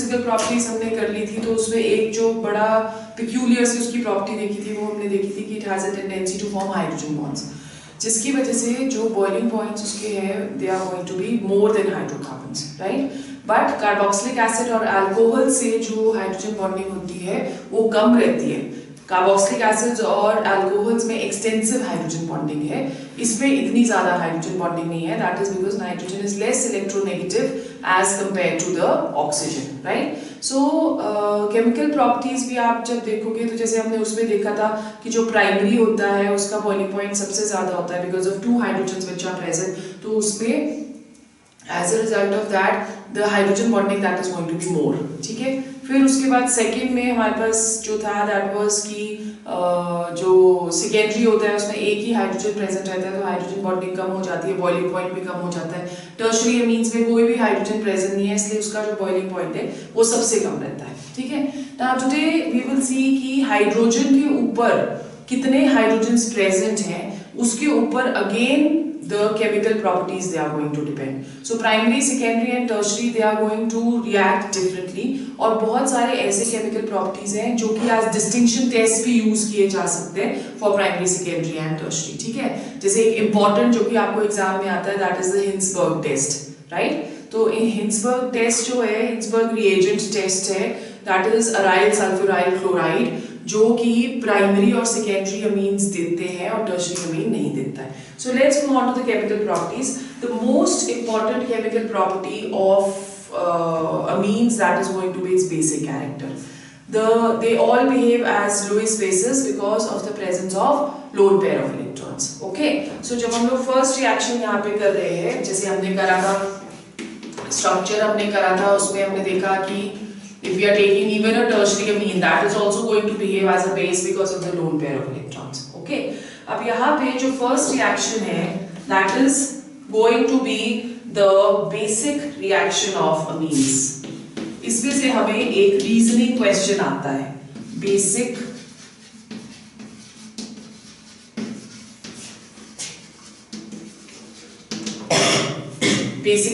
Physical properties हमने कर ली थी, तो उसमें एक जो बड़ा पिक्यूलियर सी उसकी प्रॉपर्टी देखी थी, वो हमने देखी थी कि it has a tendency to form hydrogen bonds, जिसकी वजह से जो बॉइलिंग पॉइंट्स उसके हैं they are going to be more than hydrocarbons, right. But carboxylic acid और अल्कोहल से जो हाइड्रोजन बॉन्डिंग होती है वो कम रहती है। कार्बोक्सिलिक एसिड्स और अल्कोहल्स में एक्सटेंसिव हाइड्रोजन बॉन्डिंग है, इसमें इतनी ज्यादा हाइड्रोजन बॉन्डिंग नहीं है। That is because nitrogen is less electronegative as compare to the oxygen, right. So chemical properties भी आप जब देखोगे तो जैसे हमने उसमें देखा था कि जो प्राइमरी होता है उसका बॉइलिंग पॉइंट सबसे ज्यादा होता है because of 2 hydrogens which are present, तो उसमें as a result of that the hydrogen bonding that is going to be more, ठीक है। फिर उसके बाद सेकेंड में हमारे पास जो था दैट वाज कि जो सेकेंडरी होता है उसमें एक ही हाइड्रोजन प्रेजेंट रहता है, तो हाइड्रोजन बॉन्डिंग कम हो जाती है, बॉइलिंग पॉइंट भी कम हो जाता है। टर्शियरी अमीन्स में कोई भी हाइड्रोजन प्रेजेंट नहीं है, इसलिए उसका जो बॉइलिंग पॉइंट है वो सबसे कम रहता है, ठीक है। Now today we will see कि हाइड्रोजन के ऊपर कितने हाइड्रोजन्स प्रेजेंट हैं, उसके ऊपर again the chemical properties they are going to depend. So primary, secondary and tertiary they are going to react differently. और बहुत सारे ऐसे chemical properties हैं जो कि आज distinction test भी use किए जा सकते हैं for primary, secondary and tertiary, ठीक है। जैसे एक important जो कि आपको एग्जाम में आता है that is the Hinsberg test, right? तो Hinsberg test जो है Hinsberg reagent test है, that is aryl sulfuryl chloride, जो कि प्राइमरी और सेकेंडरी अमीन्स देते हैं और टर्शियरी अमीन नहीं देता है। So let's move on to the chemical properties. The most important chemical property of amines that is going to be its basic character. They all behave as Lewis bases because of the presence of lone pair of electrons. Okay? So जब हम लोग first reaction यहाँ पे कर रहे हैं, जैसे हमने करा था structure हमने करा था, उसमें हमने देखा कि if we are taking even a tertiary amine, that is also going to behave as a base because of the lone pair of electrons. Okay? अब यहाँ पे जो first reaction है, that is going to be the basic reaction of amines. इसमें से हमें एक reasoning question आता है, basic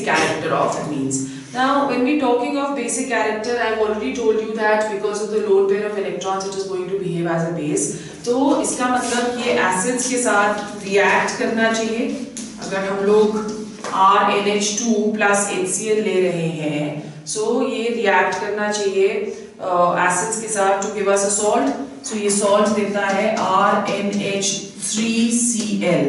character of amines. Now, when we talking of basic character, I've already told you that because of the lone pair of electrons, it is going to behave as a base. तो इसका मतलब ये acids के साथ react करना चाहिए। अगर हम लोग RNH2 plus HCl ले रहे हैं, so ये react करना चाहिए acids के साथ to give us a salt. So ये salt देता है RNH3Cl.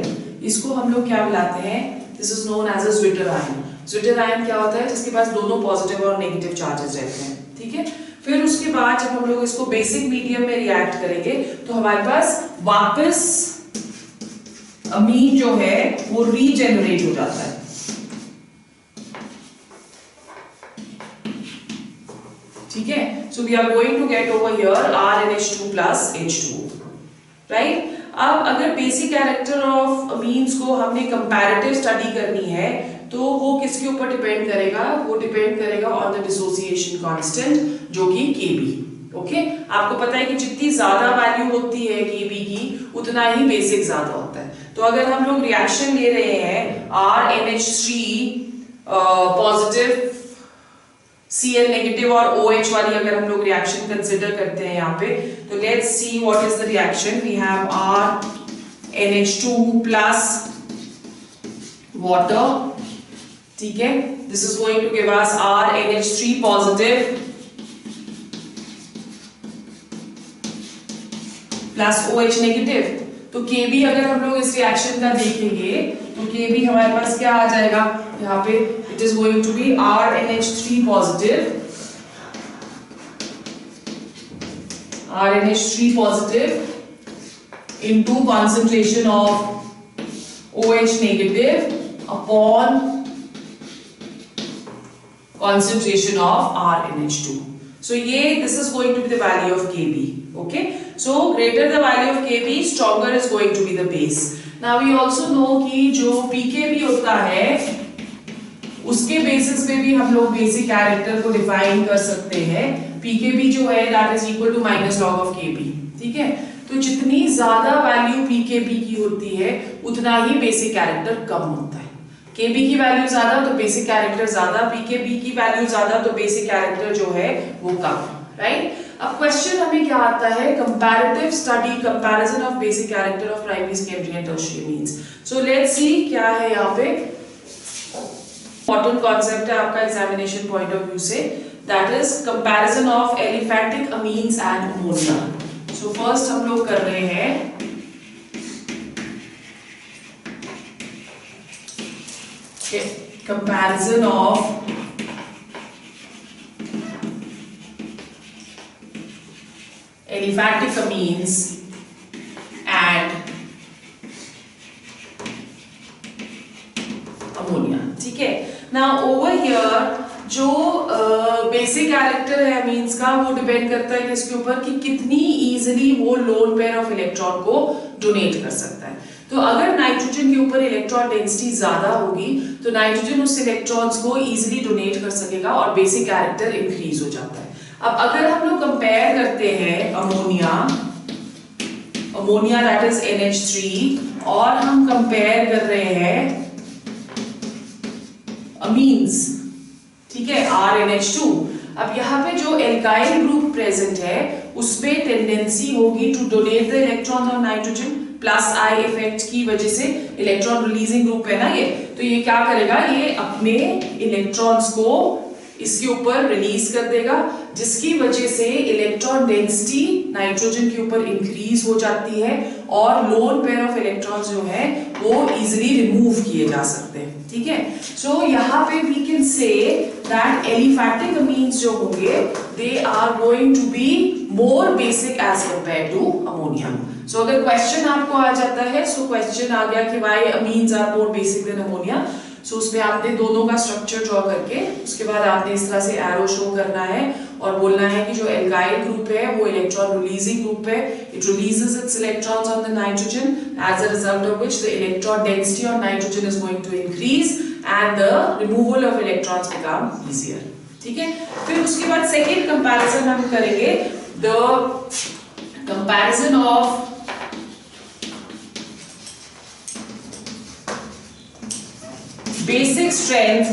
इसको हम लोग क्या बुलाते हैं? This is known as a Zwitter ion. Zwitter ion क्या होता है? जिसके पास दोनों पॉजिटिव और नेगेटिव चार्जेस रहते हैं, ठीक है। फिर उसके बाद जब हम लोग इसको बेसिक मीडियम में रिएक्ट करेंगे तो हमारे पास वापस अमीन जो है वो रीजेनरेट हो जाता है, ठीक है। So we are going to get over here RNH2 plus H2O, right? अब अगर बेसिक कैरेक्टर ऑफ अमीन्स को हमने कंपैरेटिव स्टडी करनी है तो वो किसके ऊपर डिपेंड करेगा? वो डिपेंड करेगा ऑन द डिसोसिएशन कांस्टेंट जो कि Kb, ओके। आपको पता है कि जितनी ज्यादा वैल्यू होती है Kb की उतना ही बेसिक ज्यादा होता है। तो अगर हम लोग रिएक्शन ले रहे हैं RNH3 पॉजिटिव Cl नेगेटिव और OH वाली अगर हम लोग रिएक्शन कंसिडर करते हैं यहाँ पे, तो let's see what is the reaction. We have RNH2 plus water, ठीक है। This is going to give us RNH3 positive plus OH negative. तो Kb अगर हम लोग इस रिएक्शन का देखेंगे तो Kb हमारे पास क्या आ जाएगा यहाँ पे? It is going to be RNH3 positive into concentration of OH negative upon concentration of RNH2. So this is going to be the value of Kb. Okay. So greater the value of Kb, stronger is going to be the base. Now we also know कि जो pKb होता है उसके basis पे भी हम लोग basic character को डिफाइन कर सकते हैं। pKb जो है that is equal to minus log of Kb, ठीक है। तो जितनी ज्यादा वैल्यू pKb की होती है उतना ही बेसिक कैरेक्टर कम होता है। Kb की वैल्यू ज्यादा तो बेसिक कैरेक्टर ज्यादा, pKb की वैल्यू ज्यादा तो बेसिक कैरेक्टर जो है वो कम, राइट। अब क्वेश्चन हमें क्या आता है, comparative study, comparison of basic character of primary, secondary and tertiary means. So let's सी क्या है यहाँ पे। इंपॉर्टेंट कॉन्सेप्ट है आपका एग्जामिनेशन पॉइंट ऑफ व्यू से, that is comparison of aliphatic amines and ammonia. So first हम लोग कर रहे हैं comparison of aliphatic amines and ammonia, ठीक है। Now over here जो बेसिक कैरेक्टर है अमीन्स का वो डिपेंड करता है किसके ऊपर, कि कितनी इजीली वो लोन पेयर ऑफ इलेक्ट्रॉन को डोनेट कर सकता है। तो अगर नाइट्रोजन के ऊपर इलेक्ट्रॉन डेंसिटी ज्यादा होगी तो नाइट्रोजन उस इलेक्ट्रॉन्स को इजीली डोनेट कर सकेगा और बेसिक कैरेक्टर इंक्रीज हो जाता है। अब अगर हम लोग कंपेयर करते हैं अमोनिया दैट इज NH3 और हम कंपेयर कर रहे हैं अमीन्स, ठीक है, RNH2। अब यहाँ पे जो एल्काइल ग्रुप प्रेजेंट है उसमें टेंडेंसी होगी to donate the electron on nitrogen, plus I effect की वजह से इलेक्ट्रॉन रिलीजिंग ग्रुप है ना ये, तो ये क्या करेगा, ये अपने इलेक्ट्रॉन्स को इसके ऊपर रिलीज कर देगा, जिसकी वजह से इलेक्ट्रॉन डेंसिटी नाइट्रोजन के ऊपर इंक्रीज हो जाती है और लोन पेयर ऑफ इलेक्ट्रॉन्स जो है वो इजीली रिमूव किए जा सकते हैं, ठीक है। सो यहाँ पे we can say that aliphatic amines जो होंगे they are going to be more basic as compare to ammonia. So अगर क्वेश्चन आपको आ जाता है, सो क्वेश्चन आ गया कि why amines are more basic than ammonia, so उसमें आपने दोनों का स्ट्रक्चर ड्रॉ करके उसके बाद आपने इस तरह से एरो शो करना है और बोलना है कि जो एल्काइल ग्रुप है वो इलेक्ट्रॉन रिलीजिंग ग्रुप है, it releases its electrons on the nitrogen, as a result of which the electron density on nitrogen is going to increase and the removal of electrons become easier, ठीक है। फिर उसके बाद second comparison हम करेंगे, the comparison of basic strength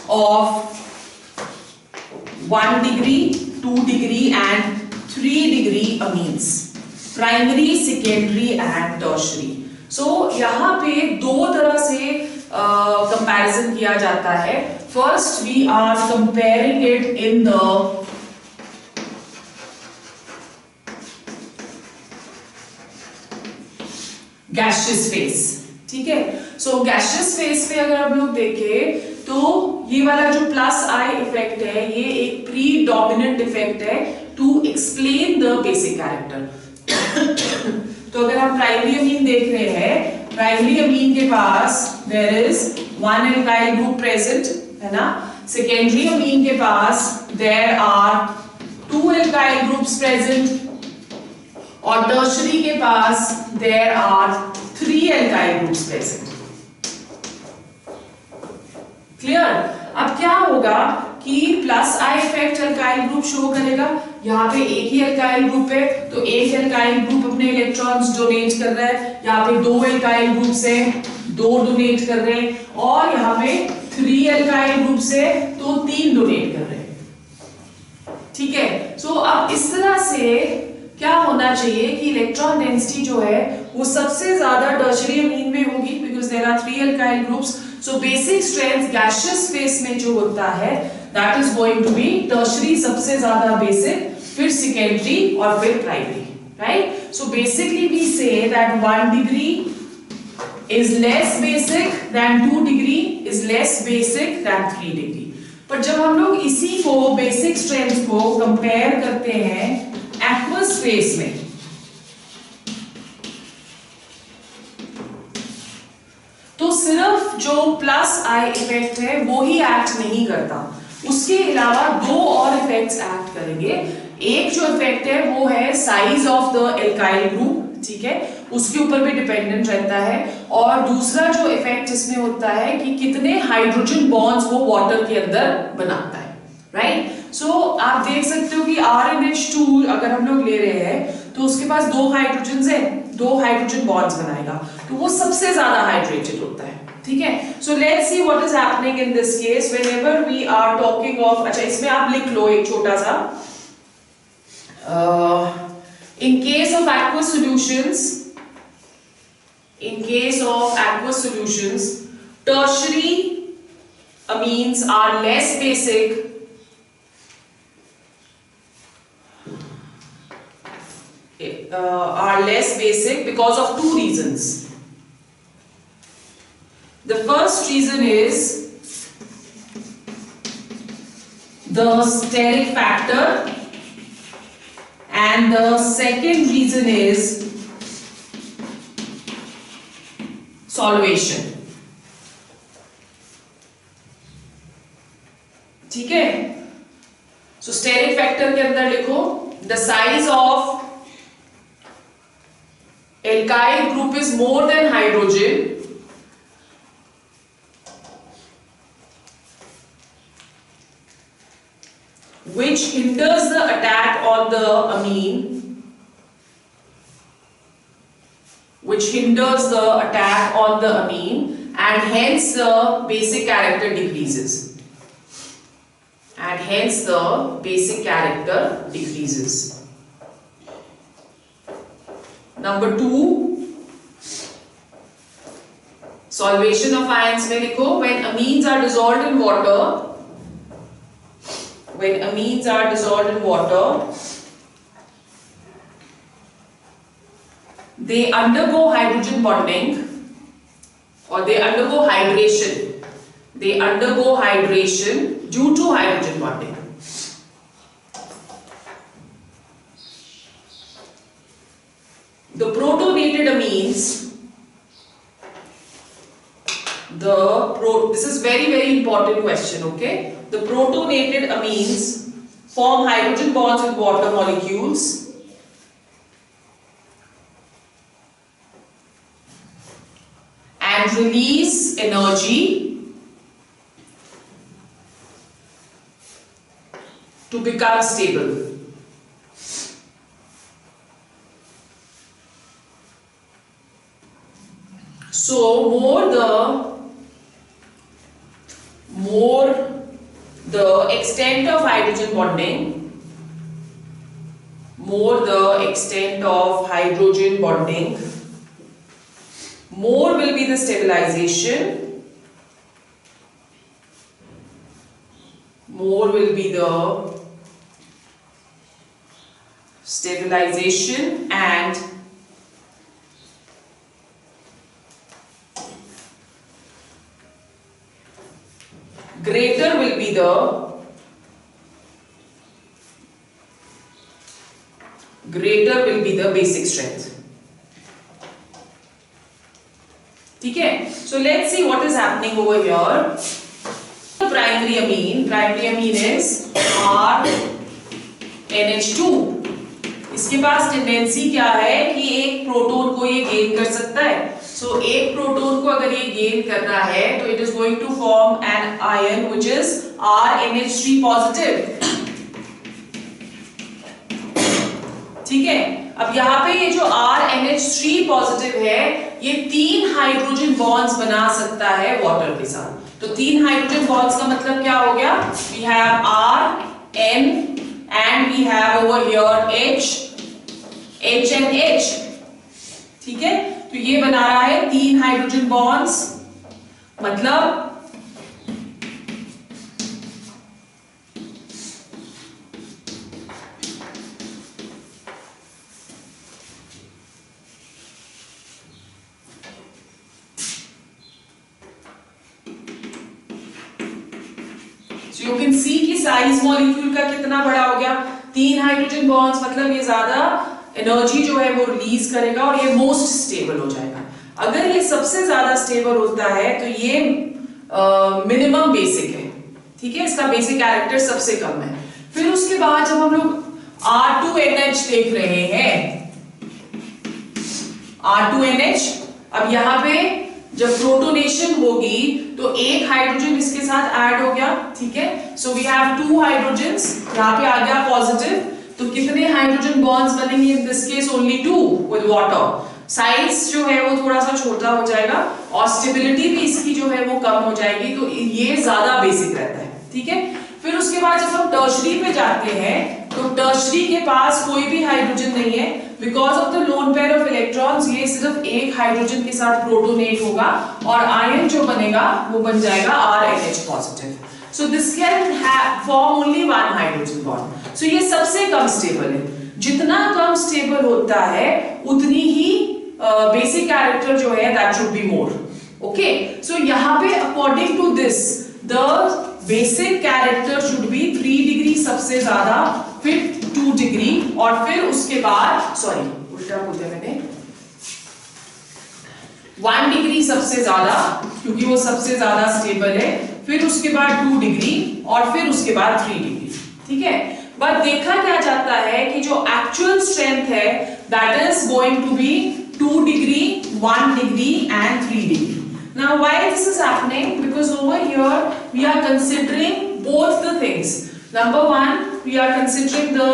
of 1 degree, 2 degree and 3 degree amines, primary, secondary and tertiary। so यहाँ पे दो तरह से comparison किया जाता है। first we are comparing it in the gaseous phase, ठीक है। सो गैसियस फेज पे अगर हम लोग देखें तो ये वाला जो प्लस आई इफेक्ट है ये एक प्रीडोमिनेंट इफेक्ट है to explain the basic character. तो अगर हम प्राइमरी अमीन देख रहे हैं, प्राइमरी अमीन के पास there is one alkyl group present, है ना। सेकेंडरी अमीन के पास there are 2 alkyl groups present और टर्शियरी के पास there are 3 alkyl groups present. Clear. अब क्या होगा कि plus I effect alkyl group show करेगा, यहाँ पे एक ही एल्काइल ग्रुप है तो एक एल्काइल ग्रुप अपने इलेक्ट्रॉन्स डोनेट कर रहा है, यहाँ पे 2 एल्काइल ग्रुप से 2 डोनेट कर रहे हैं और यहाँ पे 3 एल्काइल ग्रुप से तो 3 डोनेट कर रहे हैं, ठीक है। सो अब इस तरह से क्या होना चाहिए कि इलेक्ट्रॉन डेंसिटी जो है वो सबसे ज्यादा टर्शियरी अमीन में होगी, because there are 3 alkyl groups. So basic strength gaseous phase में जो होता है that is going to be tertiary सबसे ज्यादा बेसिक, फिर सेकेंडरी और फिर primary, right. So basically we say that 1 degree is less basic than 2 degree is less basic than 3 degree. पर जब हम लोग इसी को बेसिक स्ट्रेंथ को कंपेयर करते हैं एक्वस फेज में, तो सिर्फ जो प्लस आई इफेक्ट है वो ही एक्ट नहीं करता, उसके अलावा 2 और इफेक्ट्स एक्ट करेंगे। एक जो इफेक्ट है वो है size of the alkyl group, ठीक है, उसके ऊपर भी डिपेंडेंट रहता है। और दूसरा जो इफेक्ट इसमें होता है कि कितने हाइड्रोजन बॉन्ड्स वो वाटर के अंदर बनाता है, राइट। सो आप देख सकते हो कि RNH2 अगर हम लोग ले रहे हैं तो उसके पास 2 हाइड्रोजन है, 2 हाइड्रोजन बॉन्ड्स बनाएगा। तो वो सबसे ज्यादा हाइड्रेटेड होता है, ठीक है। So let's see what is happening in this case whenever we are talking of, अच्छा इसमें आप लिख लो एक छोटा सा, in case of aqueous solutions, tertiary amines are less basic because of two reasons. The first reason is the steric factor, and the second reason is solvation. ठीक है, so steric factor के अंदर लिखो the size of alkyl group is more than hydrogen, which hinders the attack on the amine, and hence the basic character decreases. Number 2, solvation of ions में लिखो when amines are dissolved in water, they undergo hydrogen bonding or they undergo hydration due to hydrogen bonding. The protonated amines, this is very important question, okay? The protonated amines form hydrogen bonds with water molecules and release energy to become stable. So more the extent of hydrogen bonding, more will be the stabilization, and greater will be the basic strength. ठीक है, so let's see what is happening over here. Primary amine is RNH2. इसके पास tendency क्या है कि एक proton को ये gain कर सकता है। So एक प्रोटॉन को अगर ये गेन कर रहा है तो it is going to form an ion which is RNH3 positive. ठीक है, अब यहाँ पे ये जो RNH3 पॉजिटिव है ये 3 हाइड्रोजन बॉन्ड्स बना सकता है वाटर के साथ। तो 3 हाइड्रोजन बॉन्ड्स का मतलब क्या हो गया? We have R, N and we have over here H and H। ठीक है, तो ये बना रहा है 3 हाइड्रोजन बॉन्ड्स, मतलब यू कैन सी कि साइज मॉलिक्यूल का कितना बड़ा हो गया। 3 हाइड्रोजन बॉन्ड्स मतलब ये ज्यादा एनर्जी जो है वो रिलीज करेगा और ये मोस्ट स्टेबल हो जाएगा। अगर ये सबसे ज्यादा स्टेबल होता है तो ये मिनिमम बेसिक है, ठीक है, इसका बेसिक कैरेक्टर सबसे कम है। फिर उसके बाद जब हम लोग R2NH देख रहे हैं, R2NH, अब यहाँ पे जब प्रोटोनेशन होगी तो एक हाइड्रोजन इसके साथ ऐड हो गया, ठीक है। सो वी हैव 2 हाइड्रोजन्स, यहाँ पे आ गया पॉजिटिव, तो कितने हाइड्रोजन बॉन्ड्स बनेंगे? इन this case only 2 with water. Size जो है वो थोड़ा सा छोटा हो जाएगा और स्टेबिलिटी भी इसकी जो है वो कम हो जाएगी, तो ये ज्यादा बेसिक रहता है, ठीक है। फिर उसके बाद जब हम टर्शरी पे जाते हैं तो टर्शरी के पास कोई भी हाइड्रोजन नहीं है, because of the lone pair of electrons, ये सिर्फ एक हाइड्रोजन के साथ प्रोटोनेट होगा और आयन जो बनेगा वो बन जाएगा RNH positive. So this can form only one hydrogen bond. So ये सबसे कम स्टेबल है, जितना कम स्टेबल होता है उतनी ही बेसिक कैरेक्टर जो है that should be more. Okay, so यहाँ पे according to this the basic character should be 3 degree सबसे ज्यादा, फिर 2 डिग्री और फिर उसके बाद, सॉरी उल्टा बोल दिया मैंने, 1 डिग्री सबसे ज्यादा क्योंकि वो सबसे ज्यादा स्टेबल है, फिर उसके बाद 2 डिग्री और फिर उसके बाद 3 डिग्री, ठीक है। बट देखा क्या जाता है कि जो एक्चुअल स्ट्रेंथ है that is going to be 2 degree, 1 degree and 3 degree. Now why this is happening? Because over here we are considering both the things. Number one, we are considering the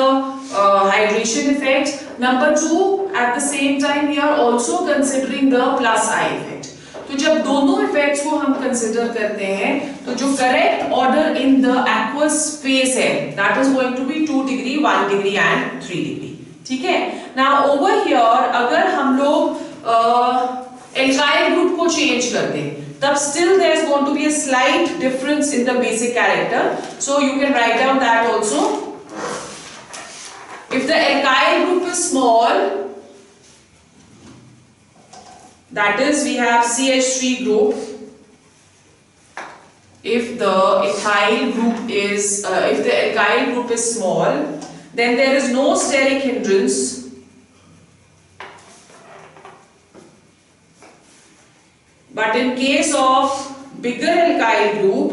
hydration effect. Number two, at the same time we are also considering the plus I effect. तो जब दोनों effects को हम consider करते हैं तो जो correct order in the aqueous phase है that is going to be 2 degree, 1 degree and 3 degree, ठीक है। नाउ ओवर हियर अगर हम लोग एल्काइल ग्रुप को चेंज कर दें तब still there is going to be a slight difference in the basic character, so you can write down that also. If the alkyl group is small, that is we have CH3 group. If the ethyl group is if the alkyl group is small, then there is no steric hindrance. But in case of bigger alkyl group,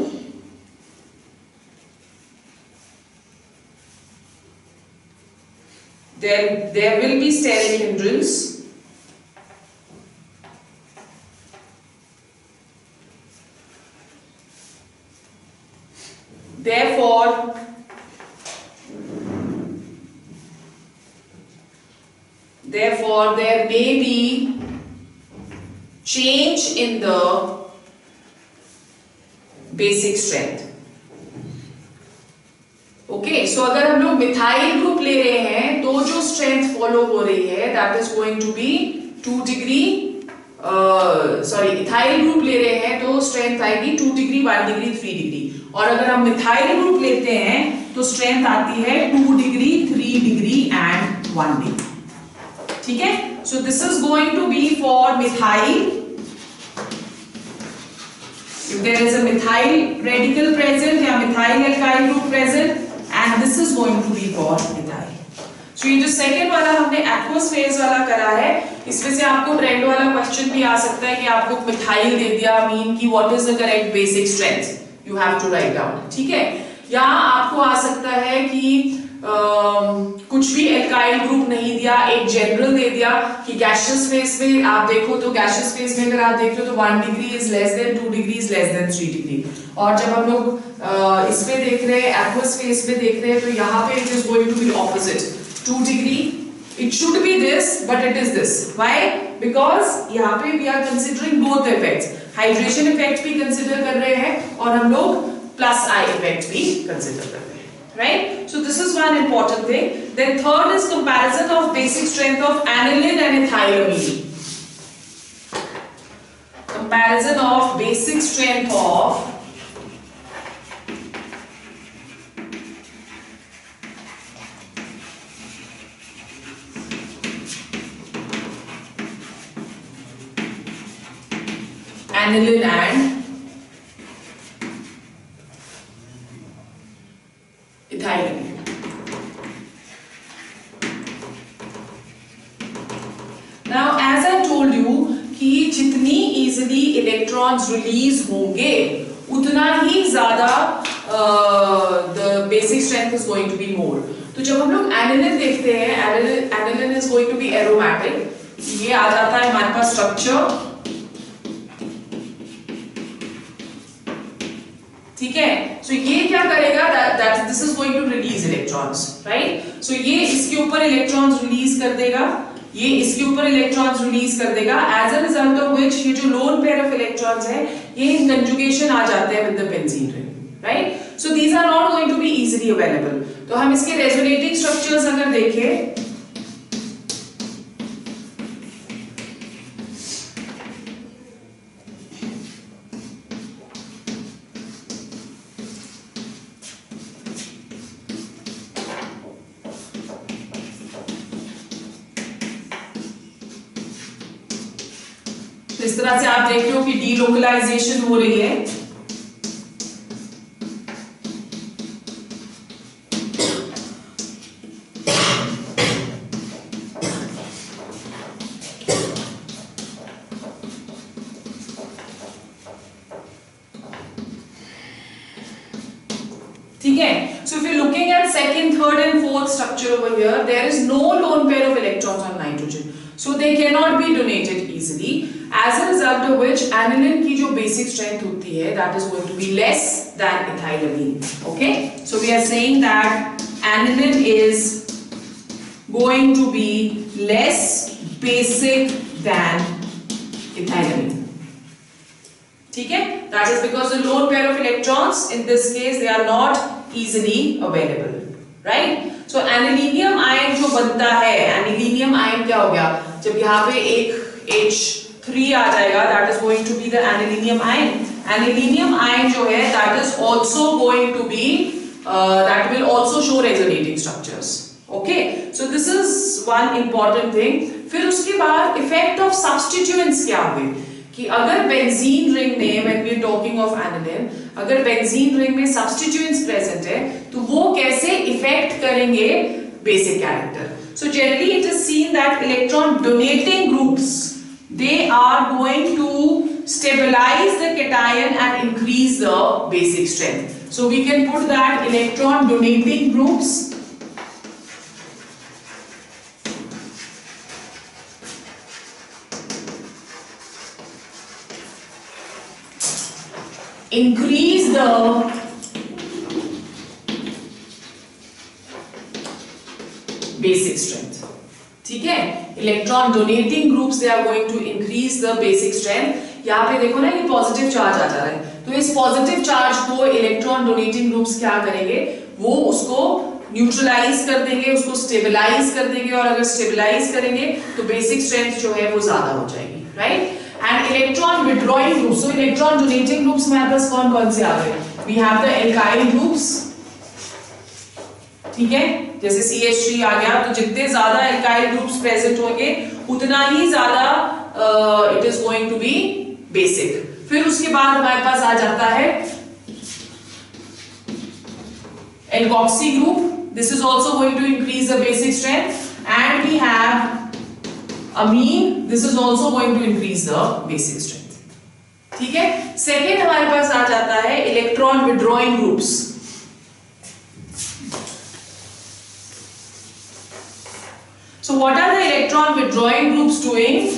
there will be steric hindrance. Therefore, there may be change in the basic strength. Okay, so अगर हम लोग methyl group ले रहे हैं तो जो strength follow हो रही है that is going to be 2 degree, sorry ethyl group ले रहे हैं तो स्ट्रेंथ आएगी 2 डिग्री, 1 डिग्री, 3 डिग्री, और अगर हम मिथाइल ग्रुप लेते हैं तो स्ट्रेंथ आती है 2 डिग्री, 3 डिग्री एंड 1 डिग्री, ठीक है। So this is going to be for methyl. If there is a methyl radical present या methyl alkyl group present, and this is going to be for methyl. So ये जो second वाला हमने aqueous phase वाला करा है, इसमें से आपको ट्रेंड वाला क्वेश्चन भी आ सकता है कि आपको मिथाइल दे दिया, मीन की what is the correct basic strength, you have to write down, ठीक है। या आपको आ सकता है कि कुछ भी एल्काइल ग्रुप नहीं दिया, एक जनरल दे दिया कि गैसियस फेज में आप देखो तो गैसियस फेज में अगर आप देख रहे हो तो 1 degree is less than 2 degree is less than 3 degree, और जब हम लोग इस पे देख रहे हैं एक्वस फेज पे देख रहे हैं तो यहाँ पे it is going to be opposite, 2 degree, it should be this but it is this, why? Because यहाँ पे we are considering both effects, hydration effect भी कंसिडर कर रहे हैं और हम लोग प्लस आई इफेक्ट भी कंसिडर कर रहे हैं, right? So this is one important thing. Then third is comparison of basic strength of aniline and ethylamine. Comparison of basic strength of aniline and ethylamine. Now as I told you कि जितनी easily electrons release होंगे उतना ही ज्यादा the basic strength is going to be more. तो जब हम लोग aniline देखते हैं, aniline is going to be aromatic, ये आ जाता है हमारे पास स्ट्रक्चर, ठीक है। सो ये क्या करेगा, that this is going to release electrons, right. So ये इसके ऊपर इलेक्ट्रॉन्स रिलीज कर देगा, ये इसके ऊपर इलेक्ट्रॉन्स रिलीज कर देगा, as a result of which ये जो लोन पेयर ऑफ इलेक्ट्रॉन्स है ये इन कंजुगेशन आ जाते हैं with the benzene ring, right? So these are not going to be easily available. तो हम इसके रेजोनेटिंग स्ट्रक्चर्स अगर देखें, इस तरह से आप देख रहे हो कि डीलोकलाइजेशन हो रही है। ठीक है, so if you're looking at second, third and fourth structure over here, there is no lone pair of electrons on nitrogen, so they cannot be donated easily, as a result of which aniline की जो basic strength होती है that is going to be less than ethylamine. Okay, so we are saying that aniline is going to be less basic than ethylamine. ठीक है, that is because the lone pair of electrons in this case they are not easily available, right? So anilinium ion जो बनता है, anilinium ion क्या हो गया, जब यहाँ पे एक H3 आ जाएगा, that is going to be the anilinium ion. Anilinium ion जो है that is also going to be that will also show resonating structures. Okay, so this is one important thing. फिर उसके बाद effect of substituents क्या हुए कि अगर benzene ring में when we are talking of aniline, अगर बेंजीन रिंग में substituents present है तो वो कैसे इफेक्ट करेंगे basic character. So generally it is seen that electron donating groups they are going to stabilize the cation and increase the basic strength. So we can put that electron donating groups increase the basic strength. ठीक है, electron donating groups they are going to increase the basic strength. यहाँ पे देखो ना ये positive charge आ जा रहा है, तो इस पॉजिटिव चार्ज को इलेक्ट्रॉन डोनेटिंग ग्रुप्स क्या करेंगे, वो उसको न्यूट्रलाइज कर देंगे, उसको स्टेबलाइज कर देंगे, और अगर स्टेबलाइज करेंगे तो बेसिक स्ट्रेंथ जो है वो ज्यादा हो जाएगी, right? And electron withdrawing groups. So electron donating groups में आपके पास कौन-कौन से आ गए? We have the alkyl groups. ठीक है, जैसे CH3 आ गया, तो जितने ज्यादा alkyl groups present होंगे उतना ही ज्यादा it is going to be basic. फिर उसके बाद हमारे पास आ जाता है alkoxy group. This is also going to increase the basic strength, and we have amine. This is also going to increase the basic strength. ठीक है, सेकेंड हमारे पास आ जाता है electron withdrawing groups. So what are the electron withdrawing groups doing?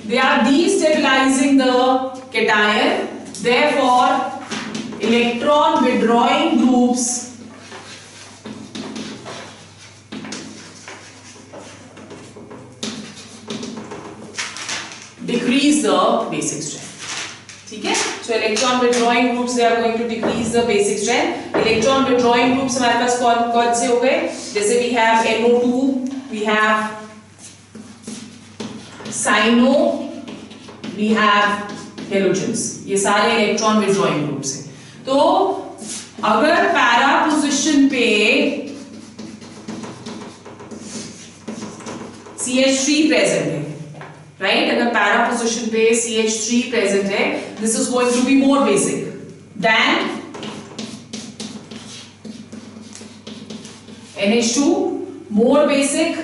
They are destabilizing the cation. Therefore, electron withdrawing groups decrease the basic strength. ठीक है, so electron withdrawing groups they are going to decrease the basic strength. Electron withdrawing groups हमारे पास कौन से हो गए, जैसे we have NO2, we have cyano, we have halogens. ये सारे electron withdrawing groups हैं. तो अगर पैरा पोजीशन पे CH3 प्रेजेंट है, राइट? अगर पैरा पोजीशन पे CH3 प्रेजेंट है, this is going to be more basic than NH2, more basic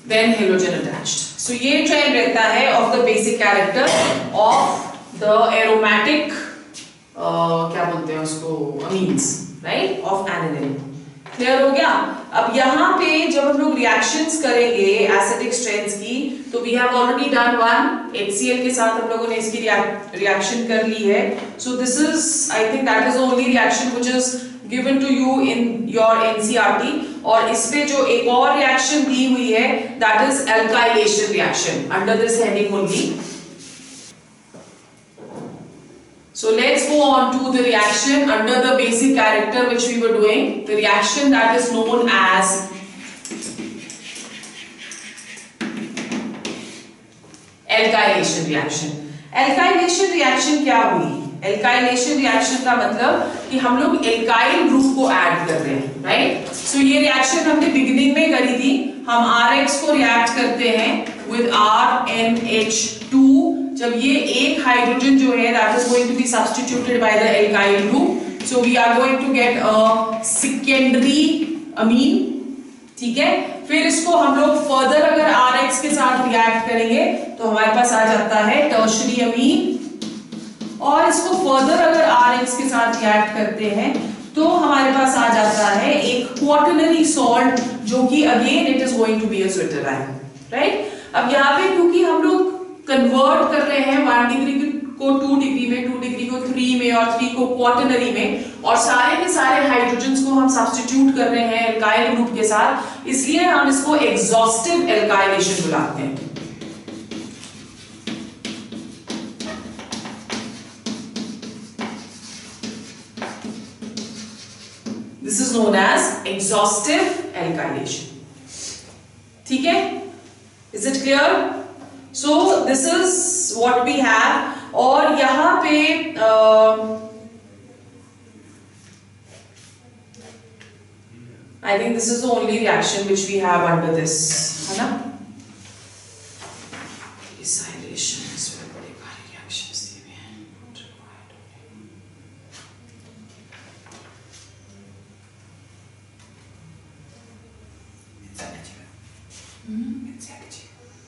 than halogen attached. So ये ट्रेंड रहता है of the basic character of the aromatic क्या बोलते हैं उसको, amines, right, of aniline. Clear हो गया? अब यहाँ पे जब हम लोग रिएक्शंस करेंगे एसिडिक स्ट्रेंथ्स की, तो we have already done one, HCl के साथ हम लोगों ने इसकी रिएक्शन कर ली है. So this is, I think that is the only reaction which is given to you in your NCERT. और इसमें जो एक और रिएक्शन दी हुई है, that is alkylation reaction under this heading only. So let's go on to the reaction under the basic character which we were doing, the reaction that is known as alkylation reaction. Alkylation reaction क्या हुई? Alkylation reaction का मतलब कि हम लोग alkyl group को add कर रहे हैं, राइट? सो ये रिएक्शन हमने बिगिनिंग में करी थी. हम RX को रिएक्ट करते हैं with RNH2. जब ये एक हाइड्रोजन जो है that is going to be substituted by the alkyl group, so we are going to get a secondary amine. ठीक है, फिर इसको हम लोग फर्दर अगर RX के साथ रिएक्ट करेंगे तो हमारे पास आ जाता है टर्शरी अमीन. और इसको फर्दर अगर RX के साथ रिएक्ट करते हैं तो हमारे पास आ जाता है एक क्वाटरनरी सॉल्ट, जो कि again it is going to be a sweeter, right? अब यहाँ पे क्योंकि हम लोग कन्वर्ट कर रहे हैं 1 डिग्री को 2 डिग्री में, 2 डिग्री को 3 में और 3 को क्वाटरनरी में, और सारे के सारे हाइड्रोजन्स को हम सब्स्टिट्यूट कर रहे हैं एल्काइल ग्रुप के साथ, इसलिए हम इसको एग्जॉस्टिव एल्काइलेशन बुलाते हैं. This is known as exhaustive alkylation. ठीक है? Is it clear? So this is what we have. और यहाँ पे I think this is the only reaction which we have under this, है ना? Acylation is where बड़े भारी reactions दिए हुए हैं. Not required. It's energy. It's energy.